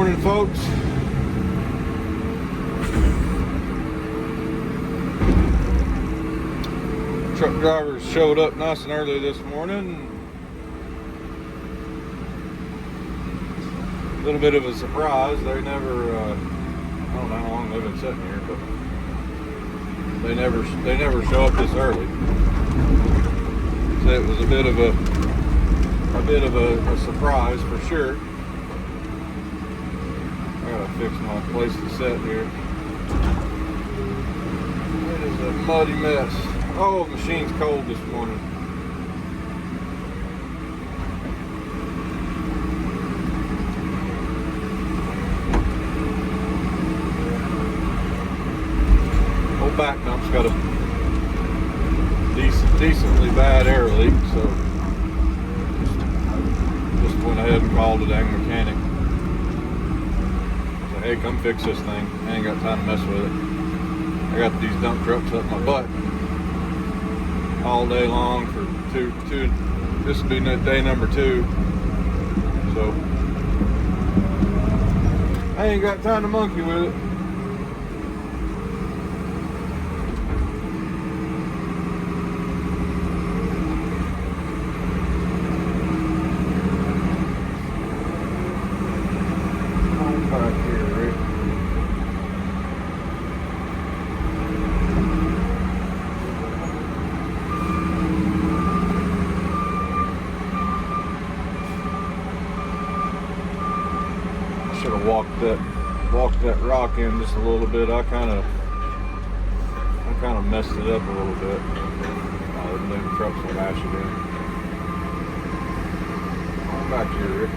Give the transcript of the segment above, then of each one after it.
morning, folks. Truck drivers showed up nice and early this morning. A little bit of a surprise. They never, I don't know how long they've been sitting here, but they never show up this early. So it was a bit of a surprise for sure. I gotta fix my place to set here. It is a muddy mess. Oh, the machine's cold this morning. Old back dump's got a decently bad air leak, so just went ahead and called the dang mechanic. I said, hey, come fix this thing. I ain't got time to mess with it. I got these dump trucks up my butt all day long for two. This will be day number 2. So I ain't got time to monkey with it. Should have walked that rock in just a little bit. I kind of messed it up a little bit. I didn't leave the truck so mash it in. Come back here, Rick.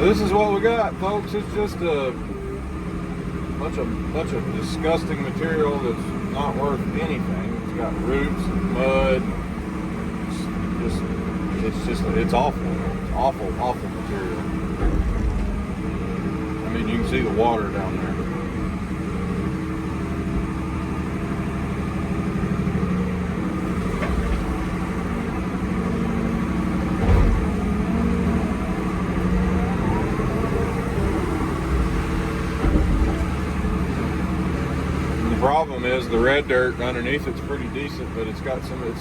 This is what we got, folks. It's just a bunch of disgusting material that's not worth anything. It's got roots and mud. It's awful. It's awful material. I mean, you can see the water down there. The problem is the red dirt underneath it's pretty decent, but it's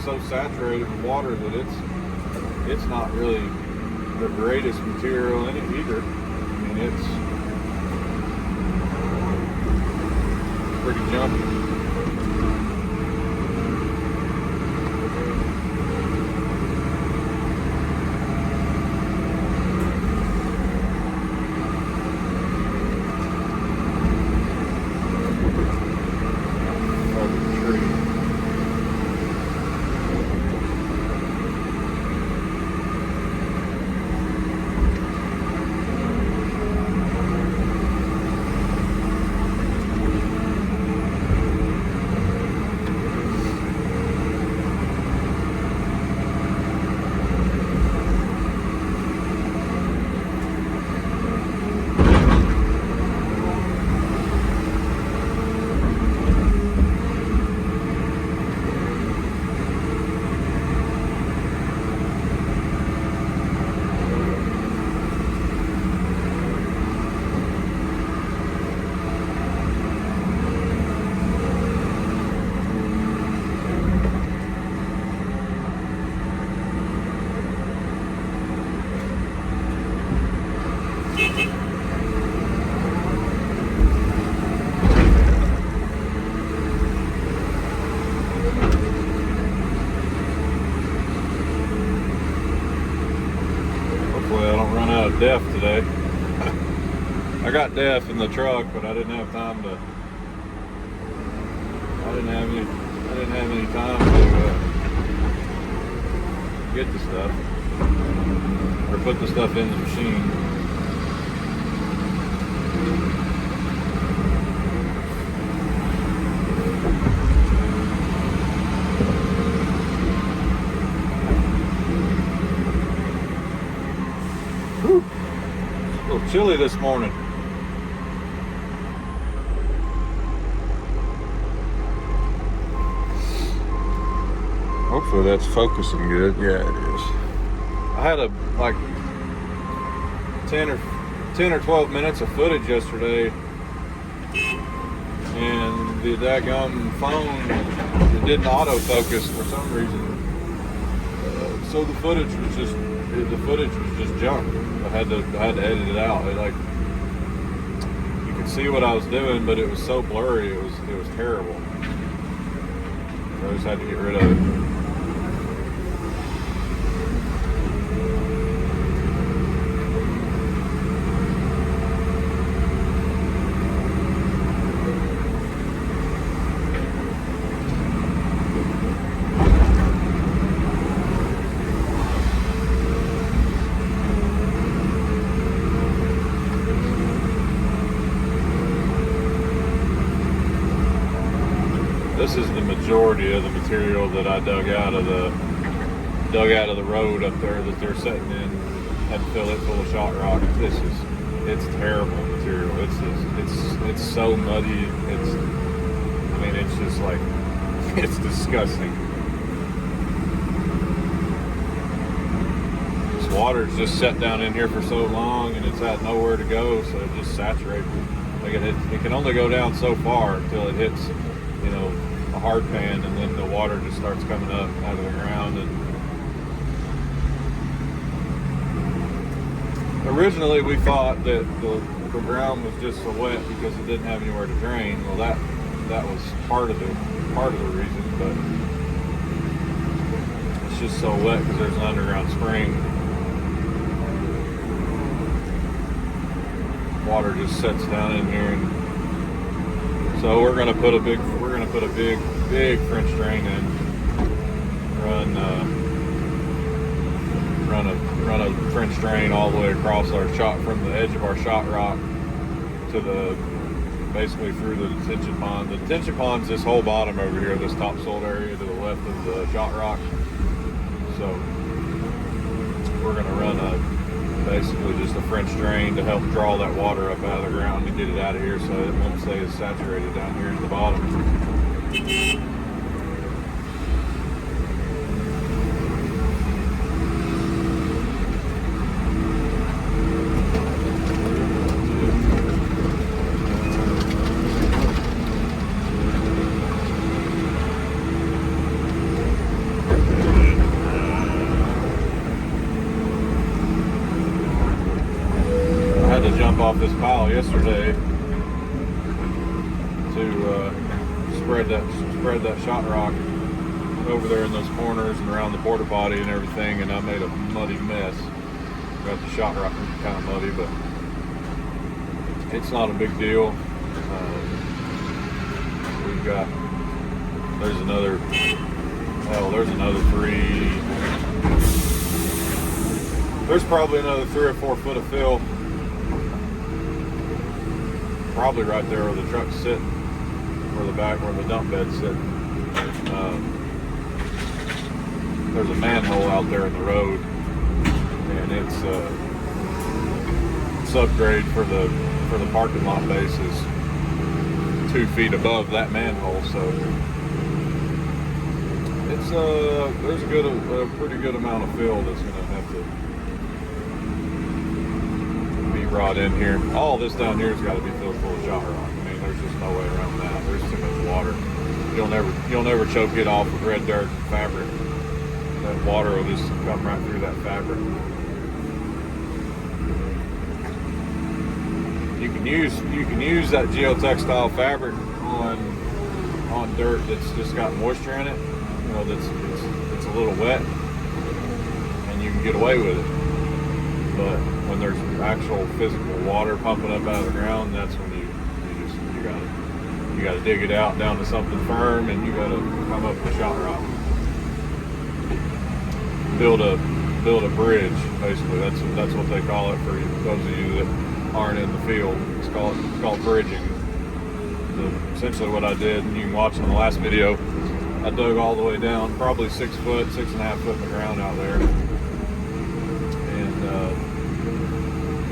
so saturated with water that it's not really the greatest material in it either. I mean, it's pretty junky. Def today. I got def in the truck, but I didn't have time to. I didn't have I didn't have any time to get the stuff or put the stuff in the machine. Whew. A little chilly this morning. Hopefully that's focusing good. Yeah, it is. I had like 10 or 12 minutes of footage yesterday, and the daggone phone, it didn't autofocus for some reason. So the footage was just junk. I had to edit it out. You could see what I was doing, but it was so blurry. It was terrible. So I just had to get rid of it. This is the majority of the material that I dug out of the road up there that they're setting in. Had to fill it full of shot rock. It's terrible material. It's so muddy. It's just like, it's disgusting. This water's just set down in here for so long, and it's had nowhere to go, so it just saturates. Like it can only go down so far until it hits, a hard pan, and then the water just starts coming up out of the ground. And originally we thought that the ground was just so wet because it didn't have anywhere to drain. Well, that was part of the reason, but it's just so wet because there's an underground spring. Water just sets down in here, and so we're gonna put a big French drain in. Run a French drain all the way across our shot, from the edge of our shot rock to basically through the detention pond. The detention pond's this whole bottom over here, this topsoil area to the left of the shot rock. So we're gonna run basically just a French drain to help draw that water up out of the ground and get it out of here so it won't stay as saturated down here at the bottom. Off this pile yesterday to spread that shot rock over there in those corners and around the porta potty and everything, and I made a muddy mess. Got the shot rock kind of muddy, but it's not a big deal. There's another 3. There's probably another 3 or 4 foot of fill. Probably right there where the truck's sitting, where the dump bed's sitting. There's a manhole out there in the road, and it's subgrade for the parking lot base is 2 feet above that manhole, so it's there's a pretty good amount of fill that's going to have to brought in here. All this down here has got to be filled full of shot rock. I mean, there's just no way around that. There's too much water. You'll never choke it off with red dirt and fabric. That water will just come right through that fabric. You can use that geotextile fabric on dirt that's just got moisture in it. It's a little wet, and you can get away with it. But when there's actual physical water pumping up out of the ground, that's when you You got to dig it out down to something firm, and you got to come up with shot rock. Build a bridge, basically. That's what they call it for those of you that aren't in the field. It's called bridging. Essentially what I did, and you can watch in the last video, I dug all the way down, probably 6 foot, 6.5 foot in the ground out there, and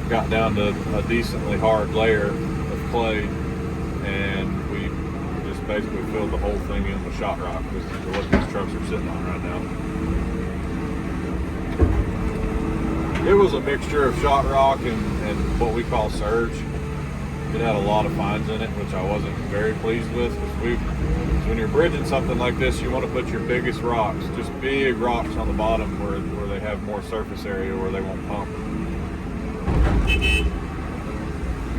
got down to a decently hard layer of clay, and we just basically filled the whole thing in with shot rock. This is what these trucks are sitting on right now. It was a mixture of shot rock and what we call surge. It had a lot of fines in it, which I wasn't very pleased with. Because when you're bridging something like this, you want to put your biggest rocks, just big rocks on the bottom where they have more surface area where they won't pump.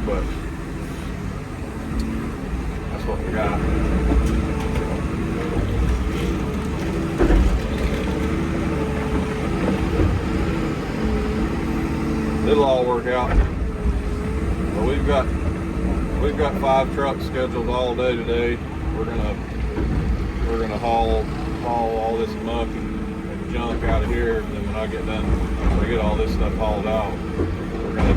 But that's what we got. It'll all work out. But we've got 5 trucks scheduled all day today. We're gonna haul all this muck and junk out of here, and then when I get done, when I get all this stuff hauled out, we're gonna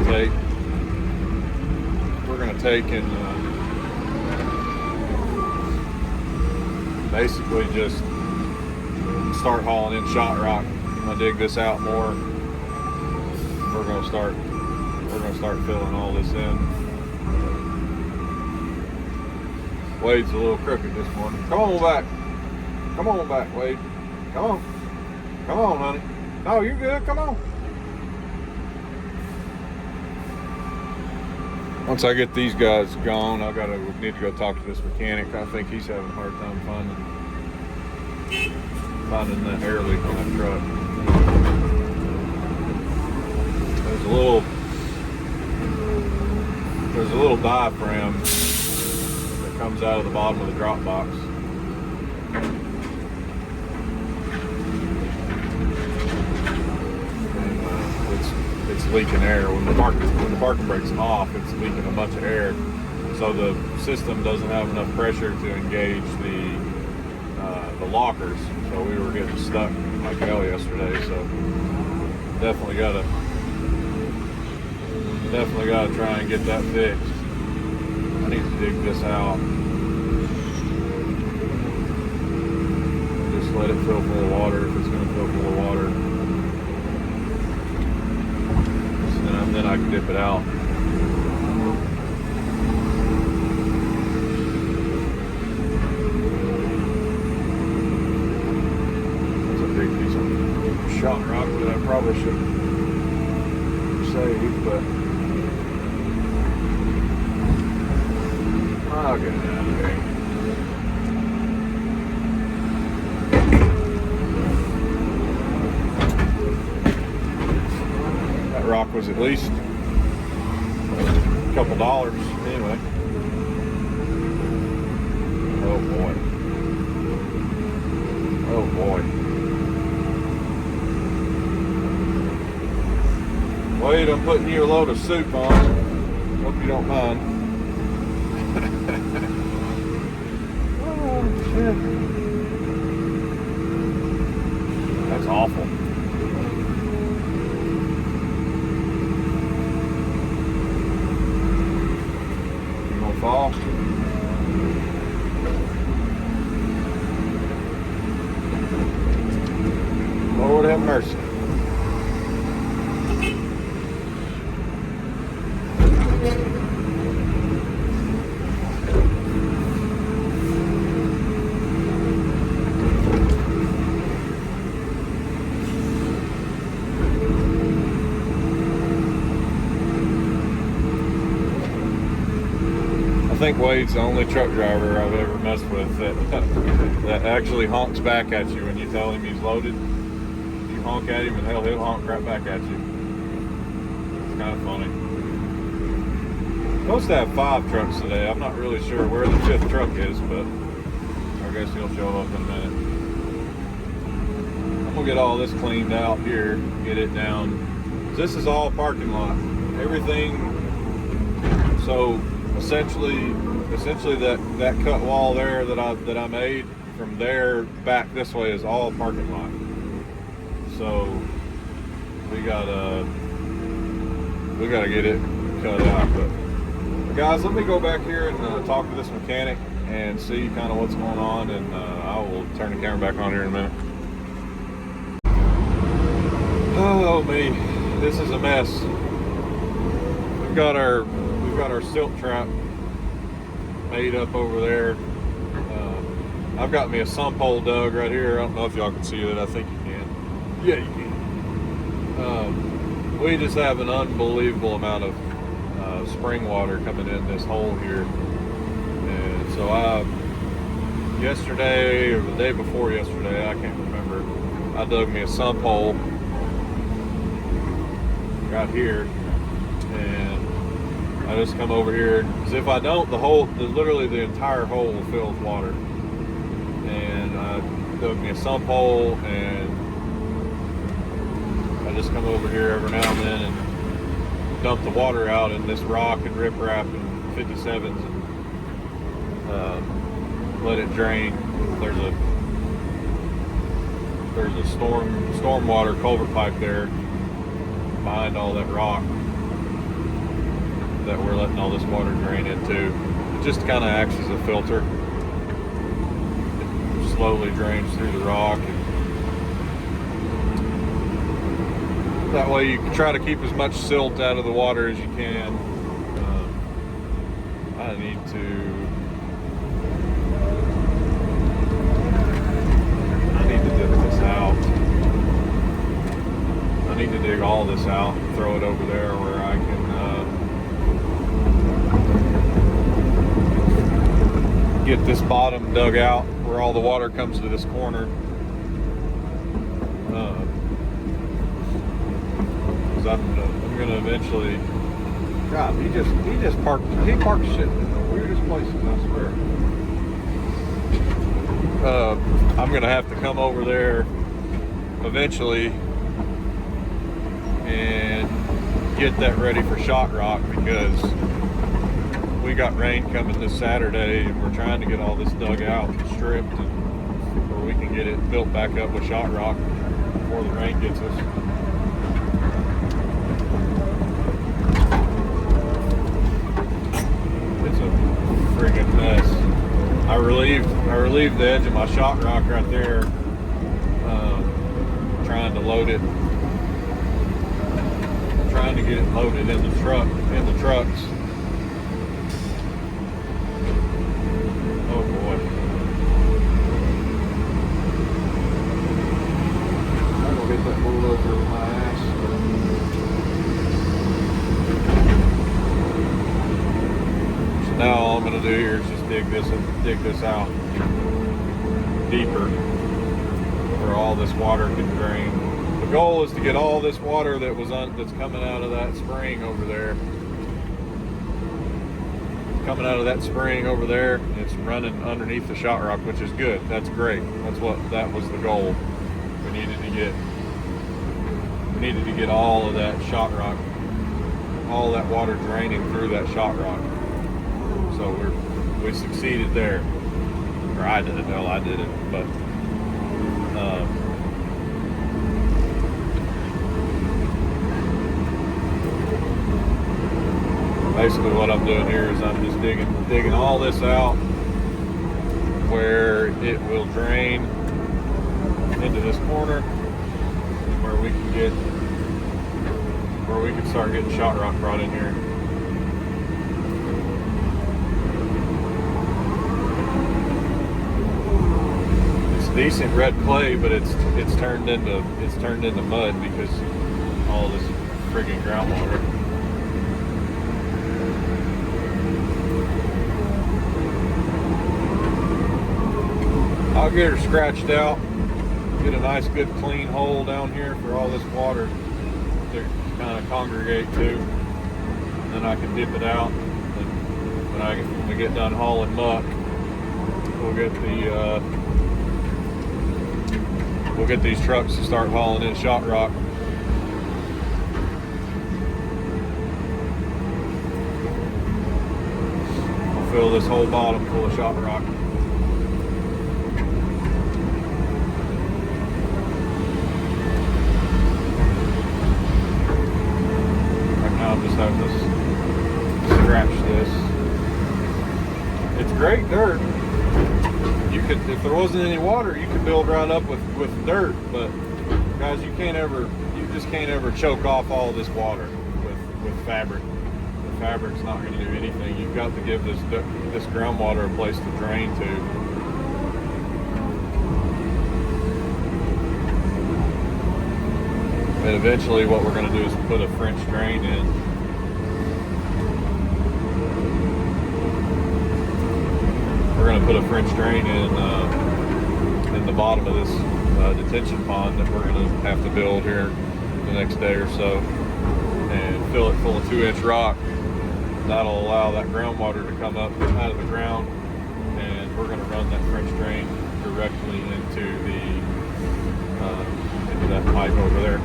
take and basically just start hauling in shot rock. I'm gonna dig this out more. We're gonna start filling all this in. Wade's a little crooked this morning. Come on back, Wade. Come on, honey. No, you're good. Come on. Once I get these guys gone, we need to go talk to this mechanic. I think he's having a hard time finding that air leak on that truck. There's a little diaphragm that comes out of the bottom of the drop box. And it's leaking air. When the parking brake's off, it's leaking a bunch of air. So the system doesn't have enough pressure to engage the lockers. So we were getting stuck like hell yesterday. So definitely gotta try and get that fixed. I need to dig this out. Just let it fill full of water if it's going to fill full of water. And then I can dip it out. That's a big piece of shot rock that I probably should save, but I'll get it out of there. That rock was at least a couple dollars anyway. Oh boy. Oh boy. Wade, I'm putting you a load of soup on. Hope you don't mind. Oh, shit. That's awful. You gonna fall? Lord have mercy. I think Wade's the only truck driver I've ever messed with that actually honks back at you when you tell him he's loaded. You honk at him and he'll honk right back at you. It's kind of funny. Supposed to have 5 trucks today. I'm not really sure where the 5th truck is, but I guess he'll show up in a minute. I'm gonna get all this cleaned out here, get it down. This is all parking lot. Everything. So essentially that cut wall there that I made from there back this way is all parking lot. So we gotta get it cut out. But guys, let me go back here and talk to this mechanic and see kind of what's going on, and I will turn the camera back on here in a minute. Oh me, this is a mess. We've got our silt trap made up over there. I've got me a sump hole dug right here. I don't know if y'all can see it. I think you can. Yeah, you can. We just have an unbelievable amount of spring water coming in this hole here, and so yesterday or the day before yesterday, I can't remember, I dug me a sump hole right here, and I just come over here, because if I don't, literally the entire hole will fill with water. And I dug me a sump hole, and I just come over here every now and then and dump the water out in this rock and riprap and 57s, and let it drain. There's a stormwater culvert pipe there behind all that rock that we're letting all this water drain into. It just kind of acts as a filter. It slowly drains through the rock, and that way you can try to keep as much silt out of the water as you can. I need to dig this out. I need to dig all this out and throw it over there where I can get this bottom dug out where all the water comes to this corner. Because I'm gonna eventually. God, he parks shit in the weirdest places, I swear. I'm gonna have to come over there eventually and get that ready for shot rock, because we got rain coming this Saturday, and we're trying to get all this dug out and stripped, and where we can get it built back up with shot rock before the rain gets us. It's a friggin' mess. I relieved the edge of my shot rock right there, trying to load it, trying to get it loaded in the trucks. Oh boy. I'm gonna get that bulldozer with my ass. So now all I'm gonna do here is just dig this out deeper where all this water can drain. The goal is to get all this water that's coming out of that spring over there. Coming out of that spring over there, it's running underneath the shot rock, which is good. That's great. That was the goal. We needed to get all of that shot rock, all that water draining through that shot rock. So we succeeded there. Or I did it. Well, I did it, but basically what I'm doing here is I'm just digging all this out where it will drain into this corner, where we can start getting shot rock brought in here. It's decent red clay, but it's turned into mud because all this friggin' groundwater. I'll get her scratched out, get a nice good clean hole down here for all this water to kind of congregate to, and then I can dip it out, and when we get done hauling muck, we'll get these trucks to start hauling in shot rock. fill this whole bottom full of shot rock. Right now I just have to scratch this. It's great dirt. You could, if there wasn't any water, you could build right up with dirt, but guys, you just can't ever choke off all this water with fabric. The fabric's not going to do anything. You've got to give this groundwater a place to drain to. And eventually what we're going to do is put a French drain in. We're going to put a French drain in the bottom of this detention pond that we're going to have to build here the next day or so, and fill it full of 2-inch rock. That'll allow that groundwater to come up out of the ground, and we're going to run that French drain directly into that pipe over there.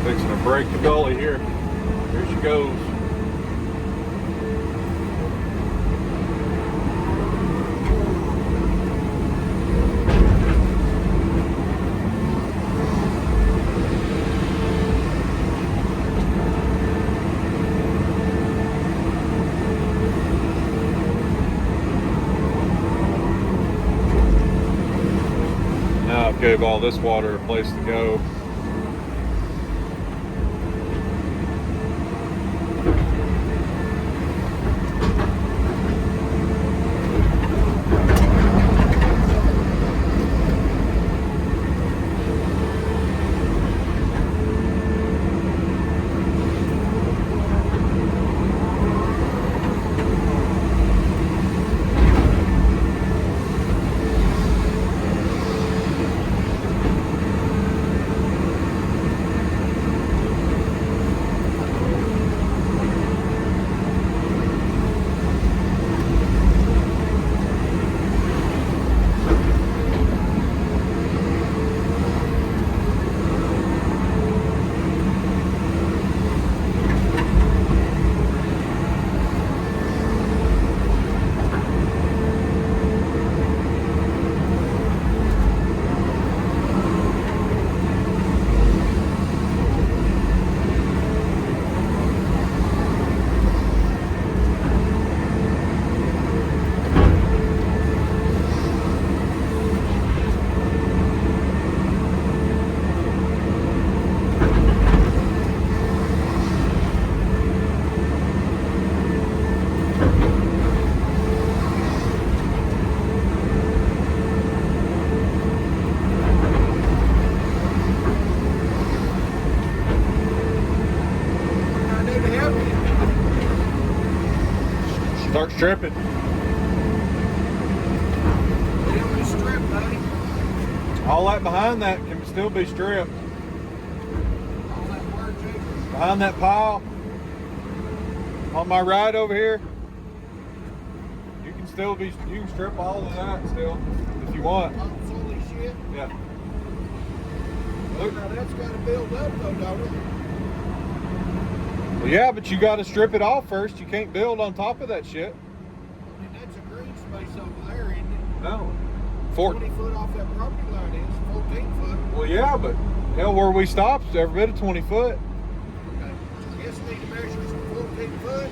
Fixing to break the gully here. Here she goes. Now I've gave all this water a place to go. Start stripping. Strip, buddy. All that behind that can still be stripped. All that word, Jake. Behind that pile, on my right over here, you can strip all of that still if you want. Holy shit. Yeah. Look, now that's got to build up though, don't it? Well, yeah, but you got to strip it off first. You can't build on top of that shit. I mean, that's a green space over there, isn't it? No. 20 foot off that property line is 14 foot. Well, yeah, but hell, where we stopped is every bit of 20 foot. Okay. I guess we need to measure some 14 foot.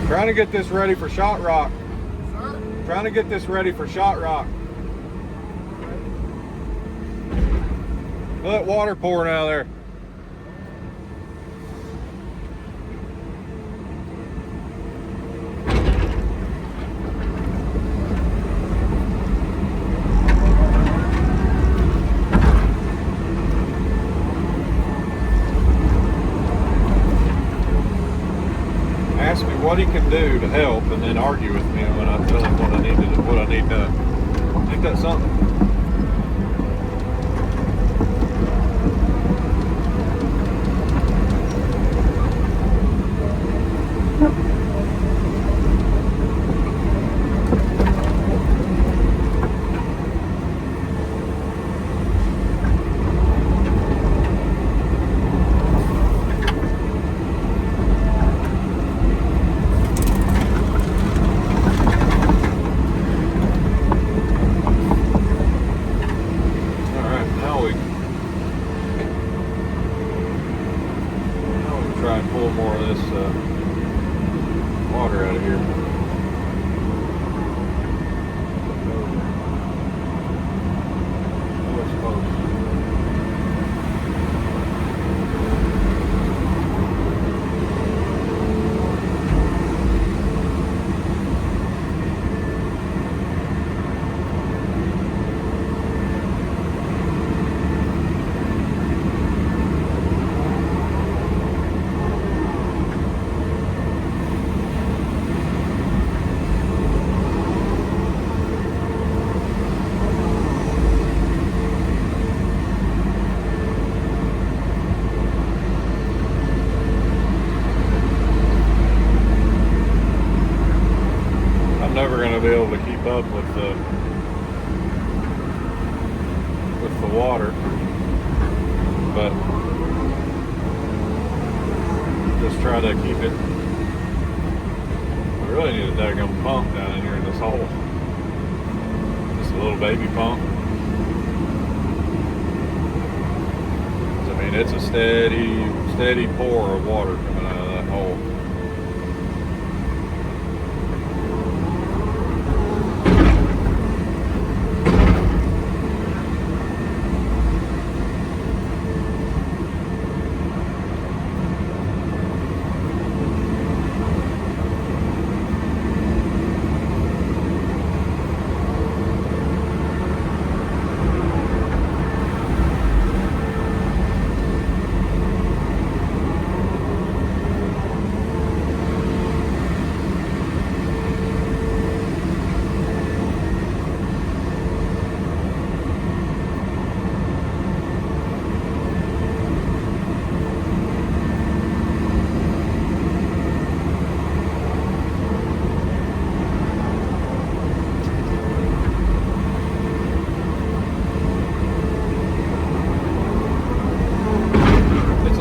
Trying to get this ready for shot rock. Sir? Trying to get this ready for shot rock. Let water pouring out of there. Ask me what he can do to help, and then argue with me when I tell him what I need done. Ain't that something? Try and pull more of this water out of here. Oh, it's close. Never going to be able to keep up with the water, but just try to keep it. We really need a daggum pump down in here in this hole. Just a little baby pump. I mean, it's a steady pour of water coming out of that hole.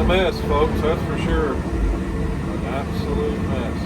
Mess, folks, that's for sure. An absolute mess.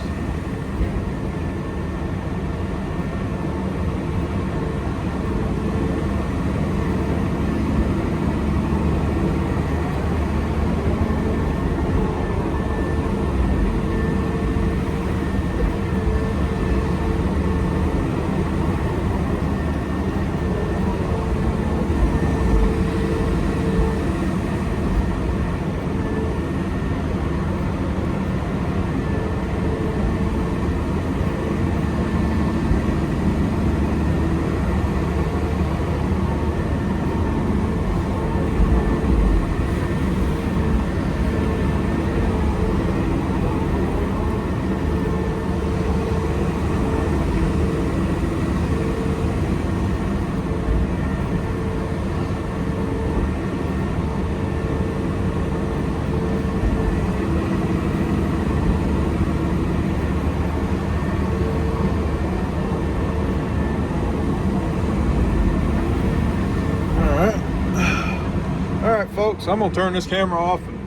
Alright folks, I'm going to turn this camera off and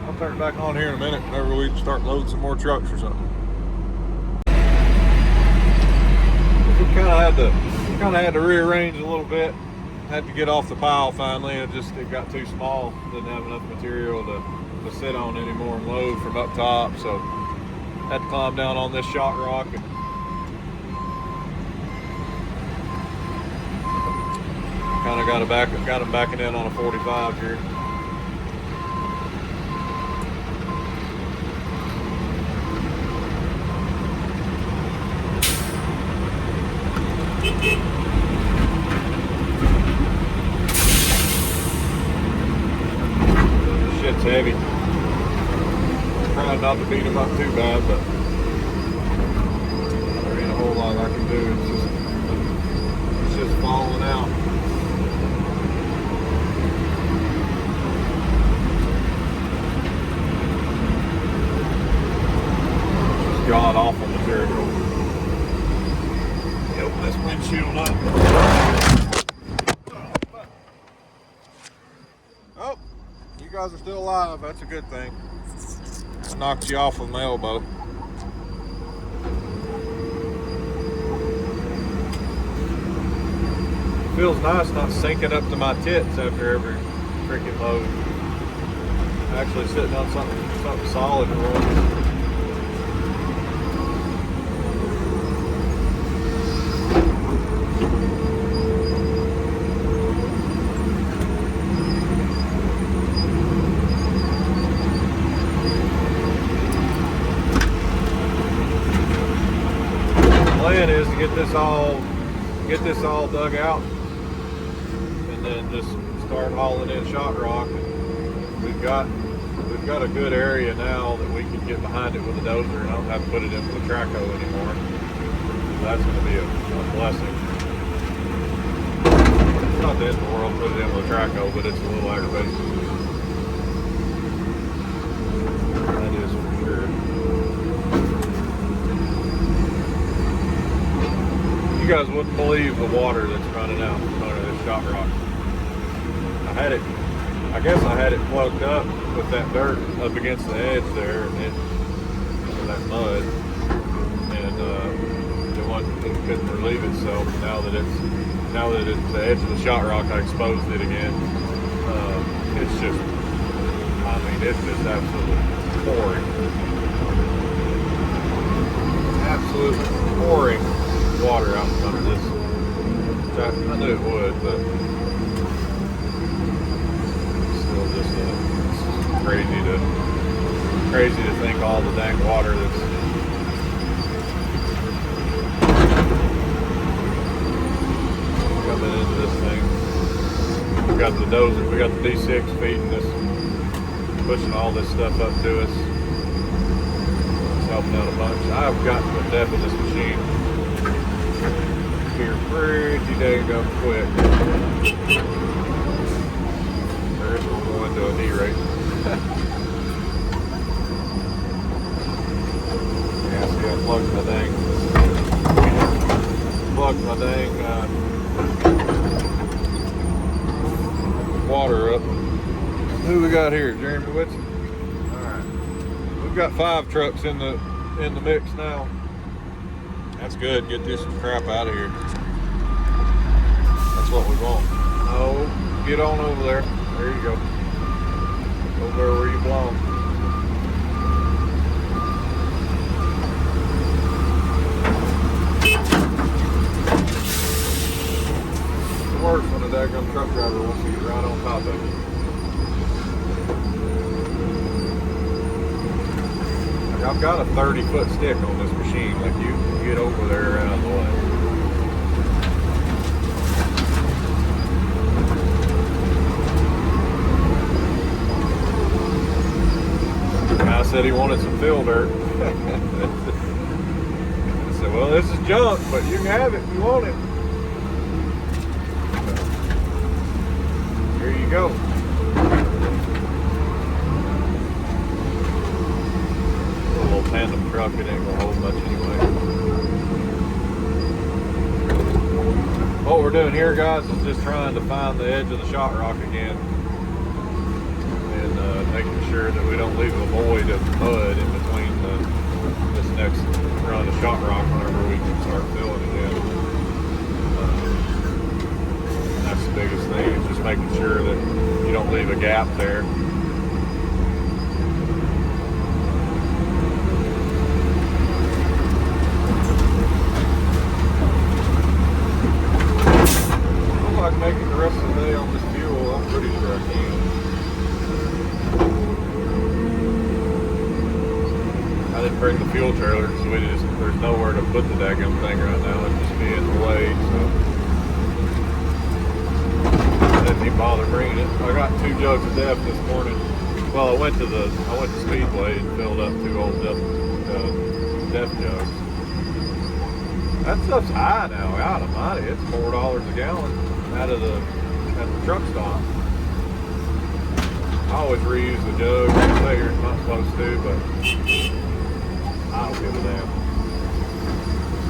I'll turn it back on here in a minute whenever we start loading some more trucks or something. We kind of had to rearrange a little bit. Had to get off the pile finally. It got too small. Didn't have enough material to sit on anymore and load from up top. So had to climb down on this shot rock and kind of got him backing in on a 45 here. Shit's heavy. Trying not to beat him up too bad, but like I can do. It's just falling out. Just god awful material. Open this windshield up. Oh, you guys are still alive. That's a good thing. I knocked you off with my elbow. Feels nice not sinking up to my tits after every freaking load. Actually sitting on something solid for once. Plan is to get this all dug out and then just start hauling in shot rock. We've got a good area now that we can get behind it with a dozer and I don't have to put it in with a track hoe anymore. So that's going to be a blessing. It's not the end of the world to put it in with a track hoe, but it's a little aggravating. That is for sure. You guys wouldn't believe the water that's running out from under this shot rock. I guess I had it plugged up with that dirt up against the edge there, and that mud, and it couldn't relieve itself. Now that it's the edge of the shot rock, I exposed it again. It's just absolutely pouring water out from under this. I knew it would, but still just it's crazy to think all the dang water that's coming into this thing. We got the dozer, we got the D6 feeding this, pushing all this stuff up to us. It's helping out a bunch. I've gotten to death with this machine here pretty dang quick. There's one going to a D rate. Yeah, see, I plugged my dang water up. Who we got here? Jeremy Whitson? Alright. We've got 5 trucks in the mix now. That's good. Get this crap out of here. That's what we want. Oh, get on over there. There you go. Over there where you belong. It's worse when a daggone truck driver wants to get right on top of it. I've got a 30-foot stick on this machine. Like you can get over there out of the way. The guy said he wanted some fill dirt. I said, well, this is junk, but you can have it if you want it. Here you go. Tandem truck, it ain't gonna hold much anyway. What we're doing here, guys, is just trying to find the edge of the shot rock again and making sure that we don't leave a void of mud in between this next run of shot rock whenever we can start filling again. That's the biggest thing, is just making sure that you don't leave a gap there. I can make it the rest of the day on this fuel. I'm pretty sure I can. I didn't bring the fuel trailer, so there's nowhere to put the daggum thing right now. It'd just be in the way, so I didn't even bother bringing it. I got 2 jugs of DEF this morning. Well, I went to Speedway and filled up 2 old DEF jugs. That stuff's high now, out of money. It's $4 a gallon at the truck stop. I always reuse the jug. I say you're not supposed to, but I don't give a damn.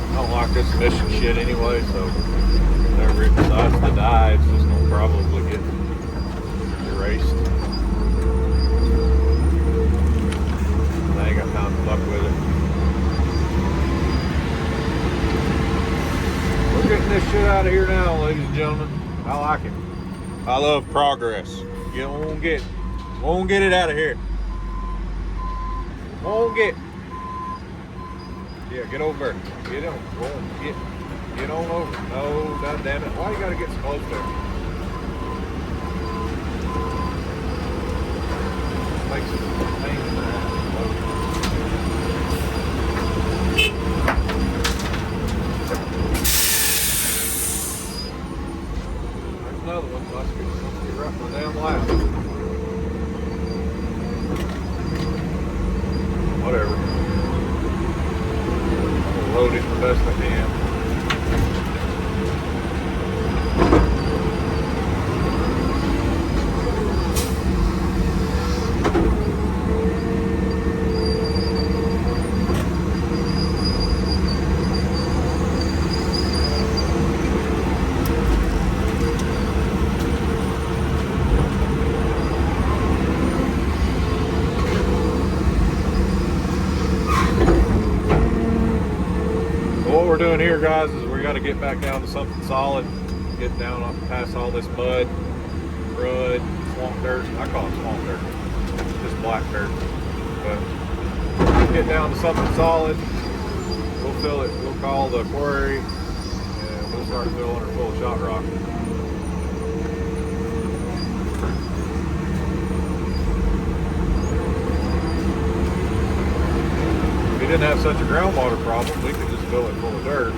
I don't like this emission shit anyway, so whenever it decides to die, it's just gonna probably get erased. I ain't got time to fuck with it. We're getting this shit out of here now, ladies and gentlemen. I like it. I love progress. You won't get it out of here. Won't get. Yeah, get over there. Get on. Go on. Get on over. No, god damn it. Why you gotta get so close there? Makes it a pain in the ass. There's another one. Let's get right my damn lap. Whatever. I'll load it the best I can. What we're doing here, guys, is we got to get back down to something solid, get down past all this mud, crud, swamp dirt. I call it swamp dirt, just black dirt. But get down to something solid. We'll fill it. We'll call the quarry, and we'll start filling her full of shot rock. If we didn't have such a groundwater problem, we could just fill it full of dirt.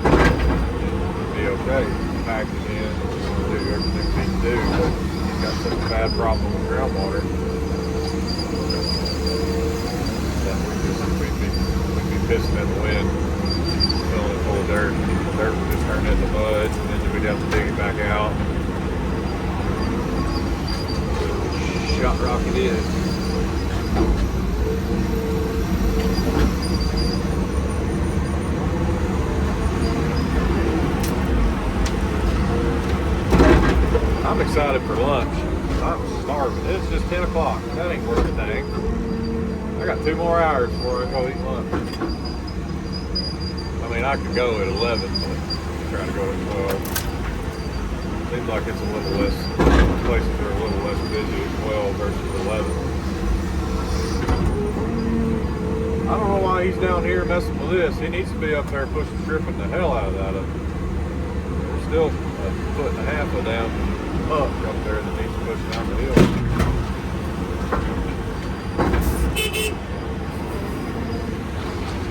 It'd be okay. Pack it in, do everything we need to do, but we've got such a bad problem with groundwater that we'd be pissing in the wind, filling it full of dirt. The dirt would just turn into mud, and then we'd have to dig it back out. Shot rock it is. I'm excited for lunch. I'm starving. It's just 10 o'clock. That ain't worth a thing. I got 2 more hours before I go eat lunch. I mean, I could go at 11, but I'm trying to go at 12. Seems like it's a little less, places are a little less busy at 12 versus 11. I don't know why he's down here messing with this. He needs to be up there pushing, stripping the hell out of that. There's still a foot and a half of down up there that needs to push down the hill.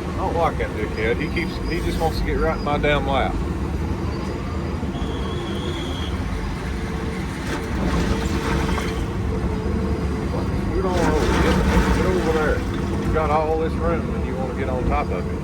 I don't like that dickhead. He just wants to get right in my damn lap. Scoot on over. Get over there. You've got all this room and you want to get on top of it.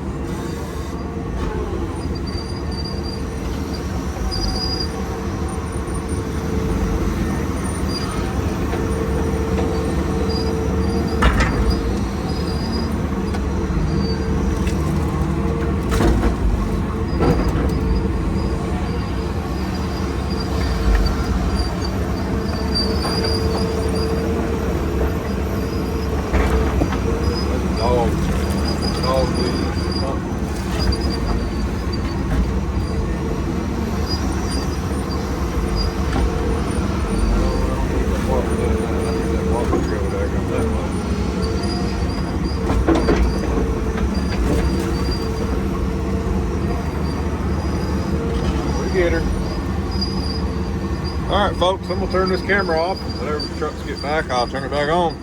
Alright folks, I'm going to turn this camera off. Whenever the trucks get back, I'll turn it back on.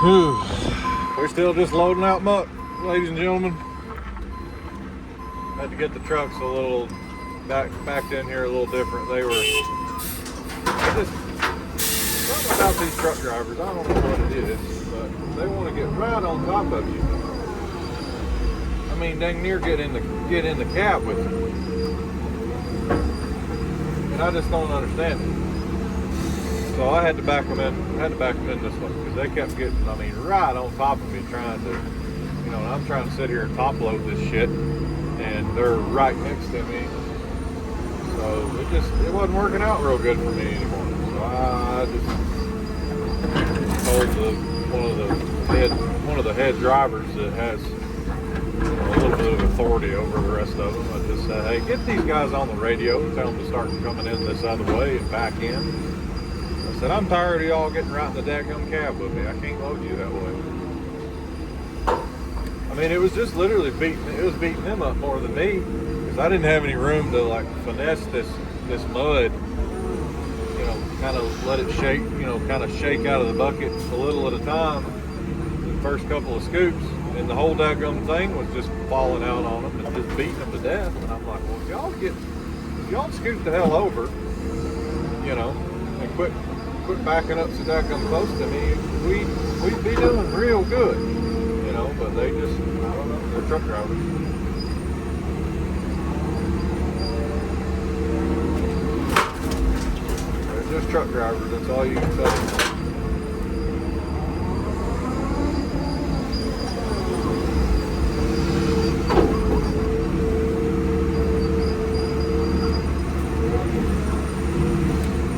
Whew. We're still just loading out muck, ladies and gentlemen. Had to get the trucks a little backed in here a little different. They were just something about these truck drivers. I don't know what it is, but they want to get right on top of you. I mean, dang near get in the cab with you. And I just don't understand it. So I had to back them in. This way because they kept getting, I mean, right on top of me, trying to, you know. And I'm trying to sit here and top load this shit, and they're right next to me. So it wasn't working out real good for me anymore. So I just told one of the head drivers that has, you know, a little bit of authority over the rest of them. I just said, hey, get these guys on the radio and tell them to start coming in this other way and back in. I said, I'm tired of y'all getting right in the dadgum cab with me. I can't load you that way. I mean, it was just literally beating them up more than me, because I didn't have any room to like finesse this mud, you know, kind of let it shake, you know, kind of shake out of the bucket a little at a time. The first couple of scoops, and the whole dadgum thing was just falling out on them and just beating them to death. And I'm like, well, if y'all scoot the hell over, you know, and quit backing up so dadgum close to me, we'd be doing real good, you know. But they just, I don't know, they're truck drivers. They're just truck drivers, that's all you can say.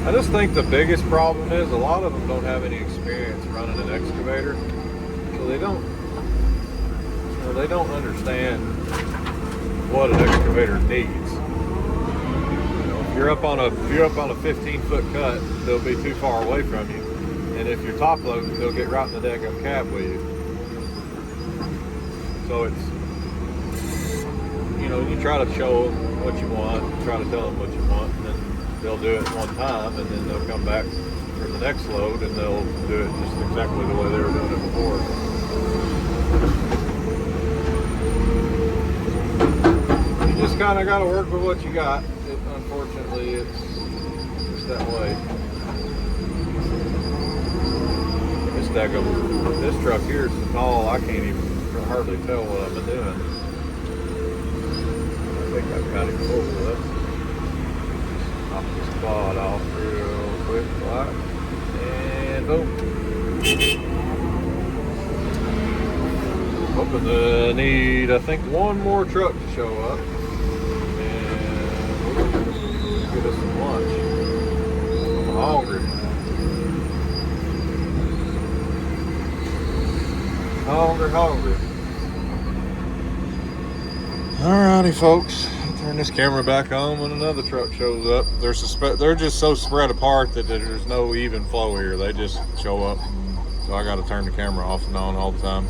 I just think the biggest problem is a lot of them don't have any experience running an excavator, so they don't understand what an excavator needs. You know, if you're up on a 15-foot cut, they'll be too far away from you, and if you're top loading, they'll get right in the daggum cab with you. So it's, you know, you try to show them what you want, try to tell them what you want, and then they'll do it one time, and then they'll come back for the next load, and they'll do it just exactly the way they were doing it before. You just kind of got to work with what you got. Unfortunately, it's just that way. This truck here is so tall, I can't even hardly tell what I've been doing. I think I've got it full up. Knock this quad off real quick, like, and boom. Hoping to need, I think, one more truck to show up, and we'll get us some lunch. I'm hungry. Hungry. Alrighty, folks. Turn this camera back on when another truck shows up. They're just so spread apart that there's no even flow here. They just show up, so I got to turn the camera off and on all the time.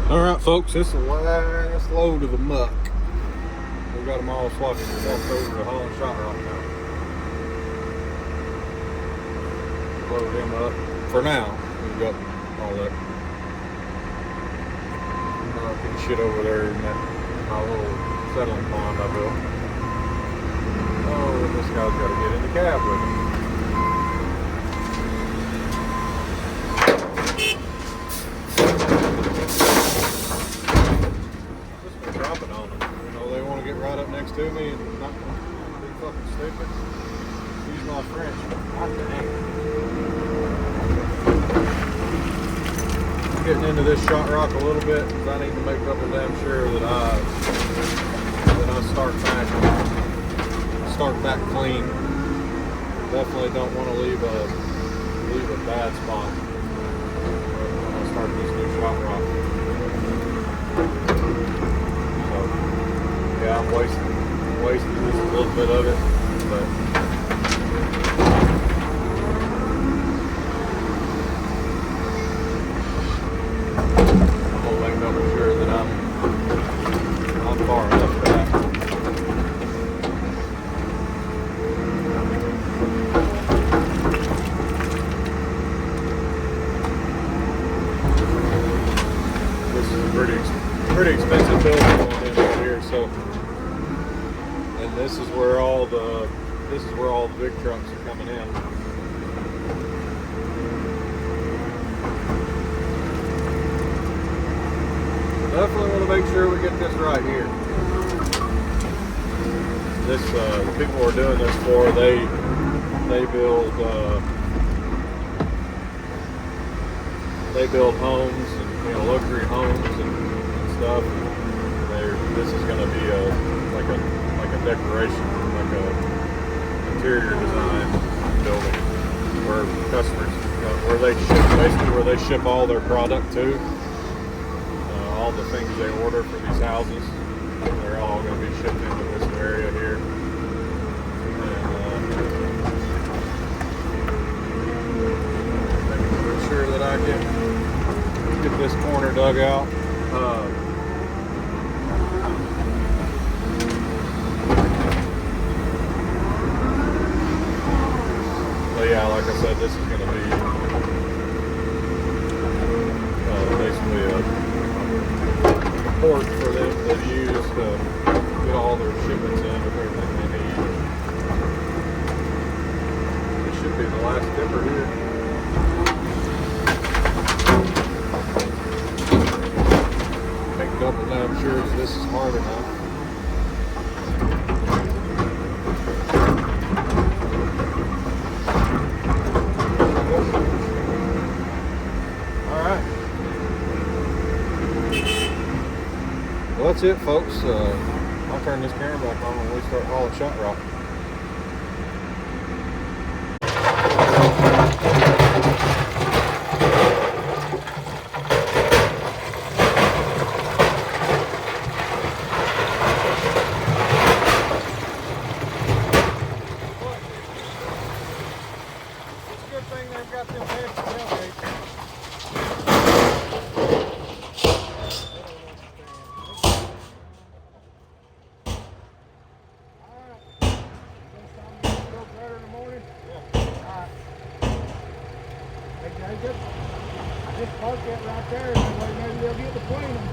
Alright, folks, this is the last load of the muck. We got them all swapped over to hauling shot rock now. Load him up for now. We've got all that muck and shit over there in that my little settling pond I built. Oh, and this guy's got to get in the cab with him. Just been dropping on them. You know, they want to get right up next to me and not be fucking stupid. Use my French. God dang. Getting into this shot rock a little bit because I need to make double damn sure that I start back clean. Definitely don't want to leave a bad spot when I start this new shot rock. So yeah, I'm wasting just a little bit of it, but double sure that I'm far enough back. This is a pretty expensive building going in right here, so trucks are coming in. Definitely want to make sure we get this right here. This the people we're doing this for, they build homes and luxury homes and stuff. This is going to be like a decoration, like a interior design building for customers, where they ship all their product to. All the things they order for these houses, they're all going to be shipped into this area here. And make sure that I get this corner dug out. But yeah, like I said, this is going to be basically a port for them to use to get all their shipments in with everything they need. This should be the last dipper here. Make double damn sure that this is hard enough. Well, that's it, folks. I'll turn this camera back on when we start hauling shot rock. It's a good thing they've got them fancy tailgates. Just park that right there, and maybe they'll get between them.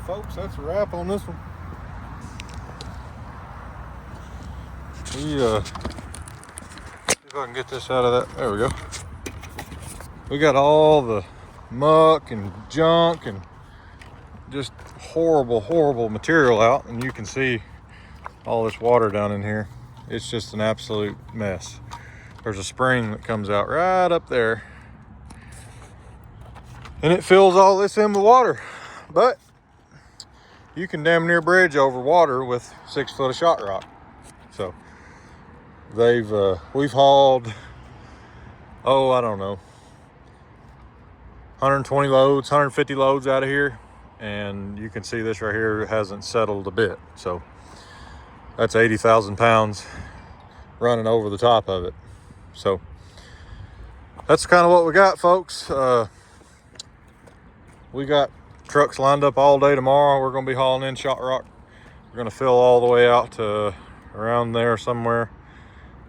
folks, that's a wrap on this one. We see if I can get this out of that. There we go. We got all the muck and junk and just horrible material out, and you can see all this water down in here. It's just an absolute mess. There's a spring that comes out right up there, and it fills all this in with water. But you can damn near bridge over water with 6 foot of shot rock. So we've hauled, oh, I don't know, 120 loads, 150 loads out of here, and you can see this right here hasn't settled a bit. So that's 80,000 pounds running over the top of it. So that's kind of what we got, folks. We got trucks lined up all day tomorrow. We're going to be hauling in shot rock. We're going to fill all the way out to around there somewhere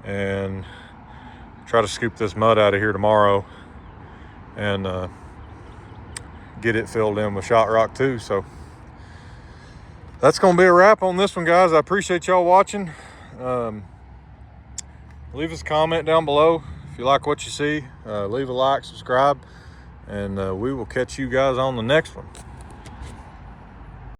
and try to scoop this mud out of here tomorrow and get it filled in with shot rock too. So that's going to be a wrap on this one, guys. I appreciate y'all watching. Leave us a comment down below if you like what you see. Leave a like, subscribe, and we will catch you guys on the next one.